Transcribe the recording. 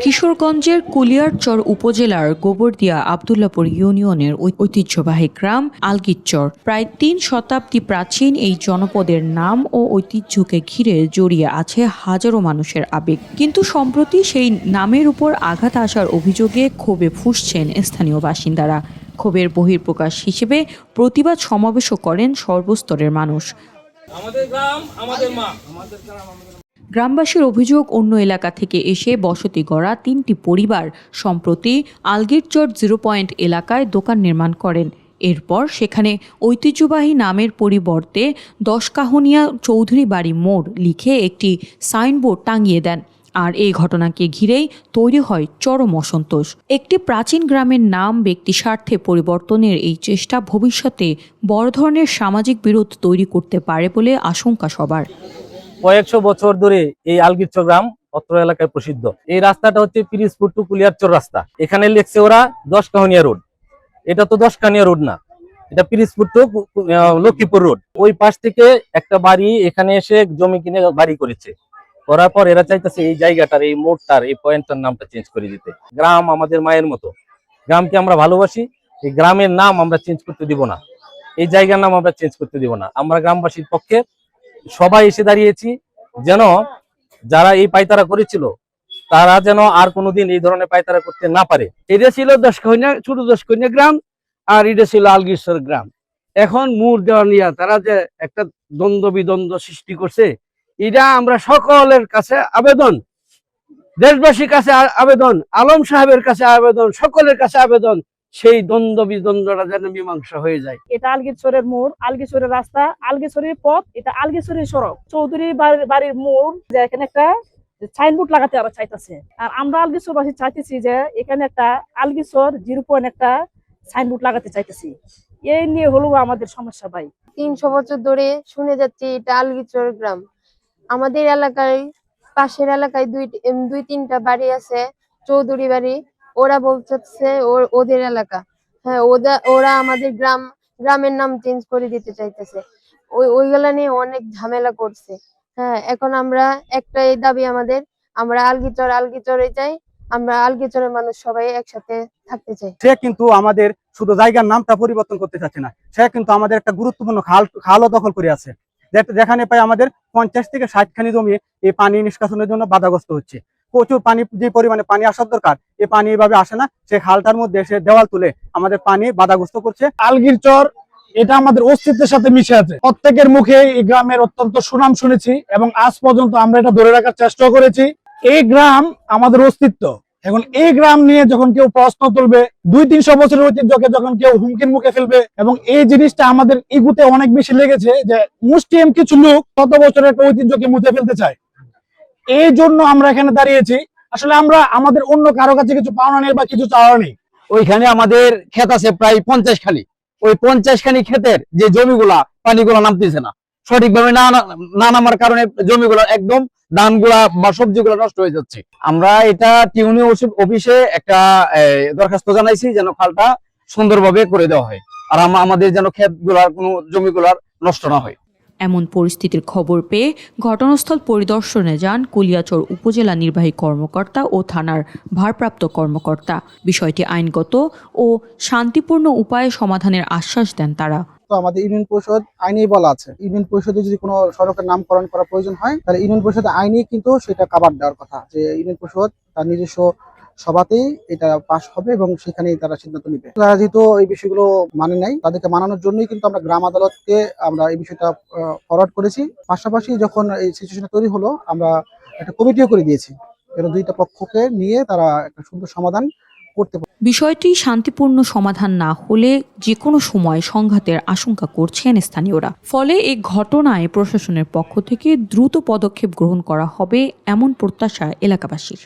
কিশোরগঞ্জের কুলিয়ারচর উপজেলার গোবরদিয়া আব্দুল্লাপুর ইউনিয়নের ঐতিহ্যবাহী গ্রাম আলগিরচর। প্রায় ৩ শতাব্দী প্রাচীন এই জনপদের নাম ও ঐতিহ্যকে ঘিরে জড়িয়ে আছে হাজারো মানুষের আবেগ। কিন্তু সম্প্রতি সেই নামের উপর আঘাত আসার অভিযোগে ক্ষোভে ফুঁসছেন স্থানীয় বাসিন্দারা। ক্ষোভের বহিঃপ্রকাশ হিসেবে প্রতিবাদ সমাবেশও করেন সর্বস্তরের মানুষ। গ্রামবাসীর অভিযোগ, অন্য এলাকা থেকে এসে বসতি গড়া ৩টি পরিবার সম্প্রতি আলগিরচর 0 পয়েন্ট এলাকায় দোকান নির্মাণ করেন। এরপর সেখানে ঐতিহ্যবাহী নামের পরিবর্তে 10 কাহনিয়া চৌধুরী বাড়ি মোড় লিখে একটি সাইনবোর্ড টাঙিয়ে দেন। আর এই ঘটনাকে ঘিরেই তৈরি হয় চরম অসন্তোষ। একটি প্রাচীন গ্রামের নাম ব্যক্তি স্বার্থে পরিবর্তনের এই চেষ্টা ভবিষ্যতে বড় ধরনের সামাজিক বিরোধ তৈরি করতে পারে বলে আশঙ্কা সবার। কয়েকশো বছর ধরে এই আলগিরচর গ্রাম অত্র এলাকায় প্রসিদ্ধ। এই রাস্তাটা হচ্ছে পিরিজপুর টু কুলিয়ারচর রাস্তা। এখানে লিখছে ওরা 10 কাহনিয়া রোড। এটা তো 10 কাহনিয়া রোড না, এটা পিরিজপুর টু লক্ষ্মীপুর রোড। ওই পাশ থেকে একটা বাড়ি এখানে এসে জমি কিনে বাড়ি করেছে। করার পর এরা চাইতেছে এই জায়গাটার, এই মোড়টার, এই পয়েন্টটার নামটা চেঞ্জ করে দিতে। গ্রাম আমাদের মায়ের মতো, গ্রামকে আমরা ভালোবাসি। এই গ্রামের নাম আমরা চেঞ্জ করতে দিব না, এই জায়গার নাম আমরা চেঞ্জ করতে দিব না। আমরা গ্রামবাসীর পক্ষে সবাই এসে দাঁড়িয়েছি যেন যারা এই পায়তারা করেছিল তারা যেন আর কোনোদিন এই ধরনের পায়তারা করতে না পারে। এটা ছিল 10 কাহনিয়া, ছোট 10 কাহনিয়া গ্রাম, আর এটা ছিল আলগিরচর গ্রাম। এখন মোড় দেওয়া নিয়ে তারা যে একটা দ্বন্দ্ব বিদ্বন্দ্ব সৃষ্টি করছে, এটা আমরা সকলের কাছে আবেদন, দেশবাসীর কাছে আবেদন, আলম সাহেবের কাছে আবেদন, সকলের কাছে আবেদন, সেই দ্বন্দ্ব বিদ্বন্দ্বটা যেন মীমাংসা হয়ে যায়। এটা আলগিরচরের মোড়, আলগিরচরের রাস্তা, আলগিরচরের পথ, এটা আলগিরচরের সড়ক। চৌধুরী বাড়ির মোড়, যে এখানে একটা সাইনবোর্ড লাগাতে আবার চাইতেছে। আর আমরা আলগিরচরবাসী চাইতেছি যে এখানে একটা আলগিরচর 0 পয়েন্ট একটা সাইনবোর্ড লাগাতে চাইতেছি। এই নিয়ে হলো আমাদের সমস্যা ভাই। 300 বছর ধরে শুনে যাচ্ছি এটা আলগিরচর গ্রাম। আমাদের এলাকায়, পাশের এলাকায় দুই তিনটা বাড়ি আছে, চৌধুরী বাড়ি। ওরা বলছে ওদের এলাকা। হ্যাঁ, ওরা আমাদের গ্রামের নাম চেঞ্জ করে দিতে চাইতেছে। ওইগুলা নিয়ে অনেক ঝামেলা করছে। হ্যাঁ, এখন আমরা একটাই দাবি আমাদের, আমরা আলগিরচরে চাই। আমরা আলগিরচরের মানুষ সবাই একসাথে থাকতে চাই। সে কিন্তু আমাদের শুধু জায়গার নামটা পরিবর্তন করতে চাচ্ছে না, সে কিন্তু আমাদের একটা গুরুত্বপূর্ণ খালও দখল করে আছে, যেখানে প্রায় আমাদের 50 থেকে 60 খানি জমি এই পানি নিষ্কাশনের জন্য বাধাগ্রস্ত হচ্ছে। প্রচুর পানি, যে পরিমাণে পানি আসার দরকার, এই পানি এভাবে আসে না। সেই খালটার মধ্যে এসে দেওয়াল তুলে আমাদের পানি বাধাগ্রস্ত করছে। আলগিরচর এটা আমাদের অস্তিত্বের সাথে মিশে আছে। প্রত্যেকের মুখে এই গ্রামের অত্যন্ত সুনাম শুনেছি এবং আজ পর্যন্ত আমরা এটা ধরে রাখার চেষ্টা করেছি। এই গ্রাম আমাদের অস্তিত্ব। এখন এই গ্রাম নিয়ে যখন কেউ প্রশ্ন তুলবে, 200-300 বছরের ঐতিহ্যকে যখন কেউ হুমকির মুখে ফেলবে, এবং এই জিনিসটা আমাদের ইগুতে অনেক বেশি লেগেছে যে মুষ্টিম কিছু লোক 100 বছরের একটা ঐতিহ্যকে মুছে ফেলতে চায়। এই জন্য আমরা এখানে দাঁড়িয়েছি। আসলে আমরা আমাদের অন্য কারো কাছে কিছু পাওনা নেই বা কিছু চাওয়া নেই। ওইখানে আমাদের ক্ষেত আছে প্রায় 50 খানি। ওই 50 খানি ক্ষেতের যে জমিগুলা, পানিগুলা নামতেছে না, সঠিকভাবে না নামার কারণে জমিগুলা একদম, ধানগুলা বা সবজিগুলা নষ্ট হয়ে যাচ্ছে। আমরা এটা টিউনি অফিসে একটা দরখাস্ত জানাইছি যেন খালটা সুন্দরভাবে করে দেওয়া হয়, আর আমাদের যেন ক্ষেতগুলার কোনো জমিগুলার নষ্ট না হয়। এমন পরিস্থিতির খবর পেয়ে ঘটনাস্থল পরিদর্শনে যান কুলিয়ারচর উপজেলা নির্বাহী কর্মকর্তা ও থানার ভারপ্রাপ্ত কর্মকর্তা। বিষয়টি আইনগত ও শান্তিপূর্ণ উপায়ে সমাধানের আশ্বাস দেন তারা। আমাদের ইউনিয়ন পরিষদ আইনেই বলা আছে, ইউনিয়ন পরিষদে যদি কোনো সড়কের নামকরণ করা প্রয়োজন হয়, তাহলে ইউনিয়ন পরিষদ আইনেই কিন্তু সেটা কাভার দেওয়ার কথা, যে ইউনিয়ন পরিষদ তার নিজস্ব সভাতেই এটা পাশ হবে এবং সেখানেই তারা সিদ্ধান্ত নিবে। তারা যেহেতু এই বিষয়গুলো মানে নাই, তাদেরকে মানানোর জন্যই কিন্তু আমরা গ্রাম আদালতকে আমরা এই বিষয়টা ফরওয়ার্ড করেছি। পাশাপাশি যখন এই সিচুয়েশন তৈরি হলো, আমরা একটা কমিটিও করে দিয়েছি যেন 2টা পক্ষকে নিয়ে তারা একটা সুন্দর সমাধান করতে পারে। বিষয়টি শান্তিপূর্ণ সমাধান না হলে যে কোনো সময় সংঘাতের আশঙ্কা করছেন স্থানীয়রা। ফলে এই ঘটনায় প্রশাসনের পক্ষ থেকে দ্রুত পদক্ষেপ গ্রহণ করা হবে এমন প্রত্যাশা এলাকাবাসীর।